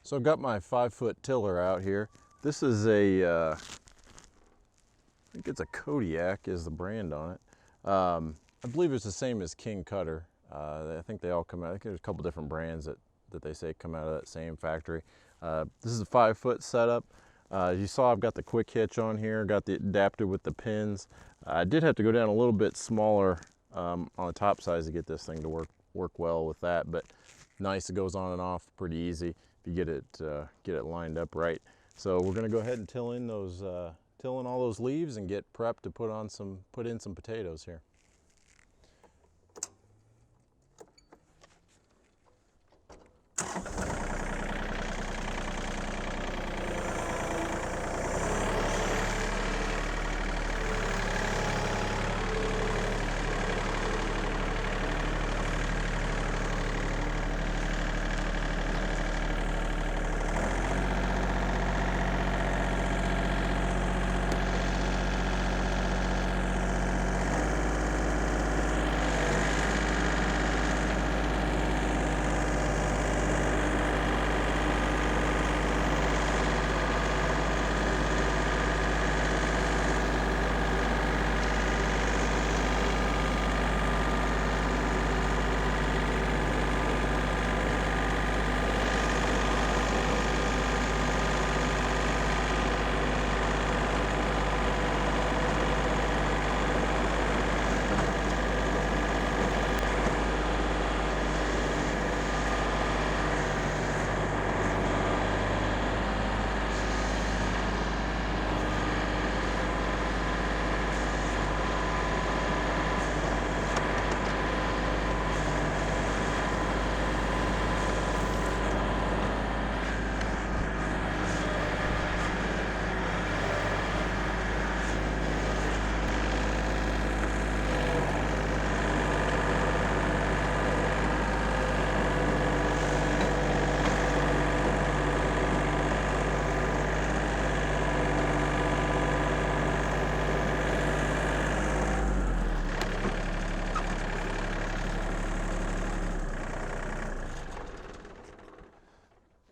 So I've got my 5-foot tiller out here. This is I think it's a Kodiak is the brand on it. I believe it's the same as King Cutter. I think they all come out, I think there's a couple different brands that they say come out of that same factory. This is a 5-foot setup. As you saw, I've got the quick hitch on here, got the adapter with the pins. I did have to go down a little bit smaller on the top size to get this thing to work well with that, but nice, it goes on and off pretty easy if you get it lined up right. So we're gonna go ahead and till in all those leaves and get prepped to put in some potatoes here.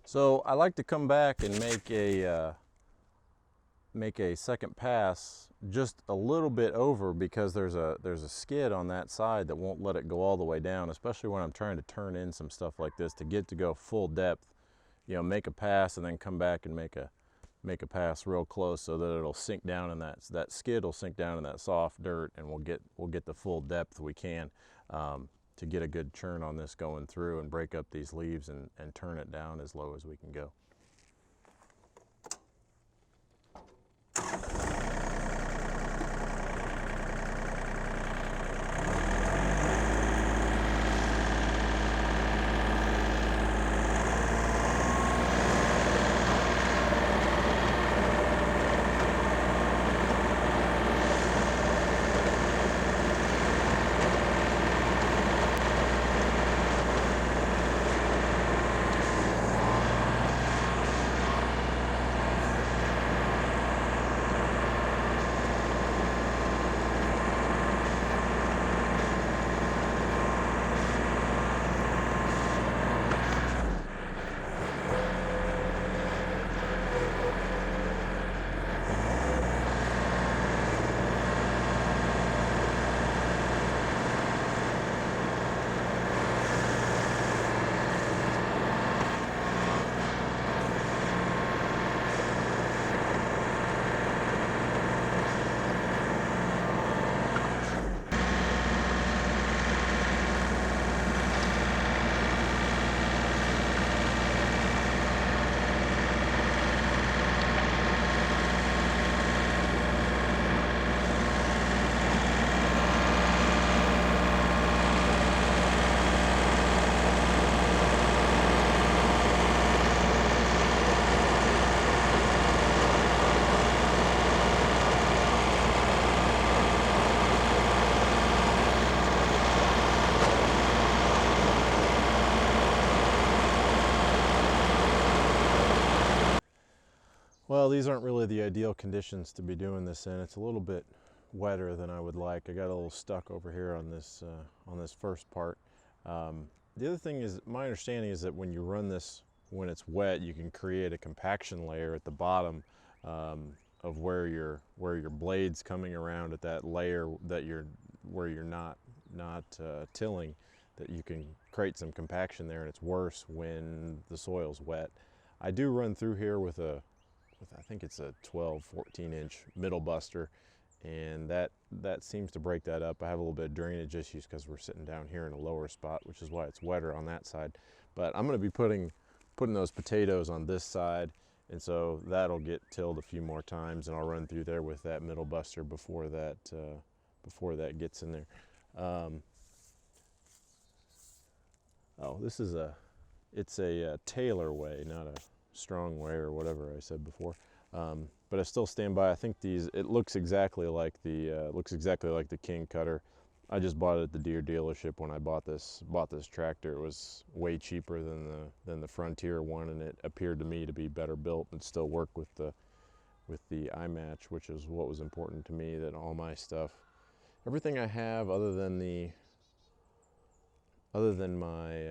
So I like to come back and make a second pass just a little bit over, because there's a skid on that side that won't let it go all the way down, especially when I'm trying to turn in some stuff like this to go full depth. You know, make a pass and then come back and make a pass real close so that it'll sink down in that skid will sink down in that soft dirt, and we'll get the full depth we can to get a good churn on this going through and break up these leaves and turn it down as low as we can go. Well, these aren't really the ideal conditions to be doing this in. It's a little bit wetter than I would like. I got a little stuck over here on this first part. The other thing is, my understanding is that when you run this when it's wet, you can create a compaction layer at the bottom of where your blade's coming around at that layer that where you're not tilling, that you can create some compaction there, and it's worse when the soil's wet. I do run through here with I think it's a 12-14 inch middle buster, and that seems to break that up. I have a little bit of drainage issues because we're sitting down here in a lower spot, which is why it's wetter on that side. But I'm going to be putting those potatoes on this side, and so that'll get tilled a few more times, and I'll run through there with that middle buster before that gets in there. Oh, this is it's a Taylor way, not a strong way or whatever I said before. But I still stand by. I think it looks exactly like the King cutter. I just bought it at the Deere dealership when I bought this tractor. It was way cheaper than the Frontier one, and it appeared to me to be better built and still work with the eye match, which is what was important to me. That all my stuff, everything I have other than my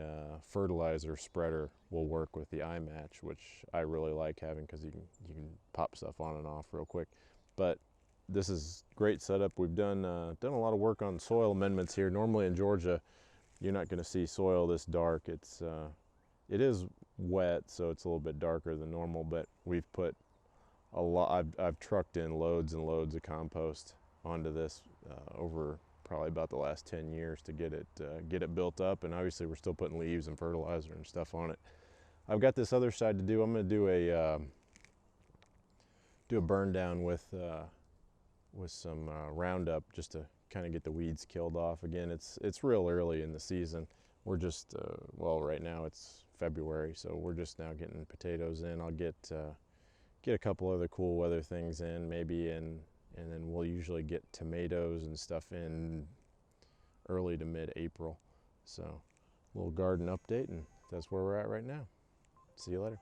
fertilizer spreader, will work with the eye match, which I really like having because you can pop stuff on and off real quick. But this is great setup. We've done a lot of work on soil amendments here. Normally in Georgia, you're not going to see soil this dark. It is wet, so it's a little bit darker than normal. But we've put a lot. I've trucked in loads and loads of compost onto this over probably about the last 10 years to get it built up, and obviously we're still putting leaves and fertilizer and stuff on it. I've got this other side to do. I'm going to do a burn down with some Roundup, just to kind of get the weeds killed off. Again, it's real early in the season. We're just well, right now it's February, so we're just now getting potatoes in. I'll get a couple other cool weather things in maybe, and then we'll usually get tomatoes and stuff in early to mid-April. So, little garden update, and that's where we're at right now. See you later.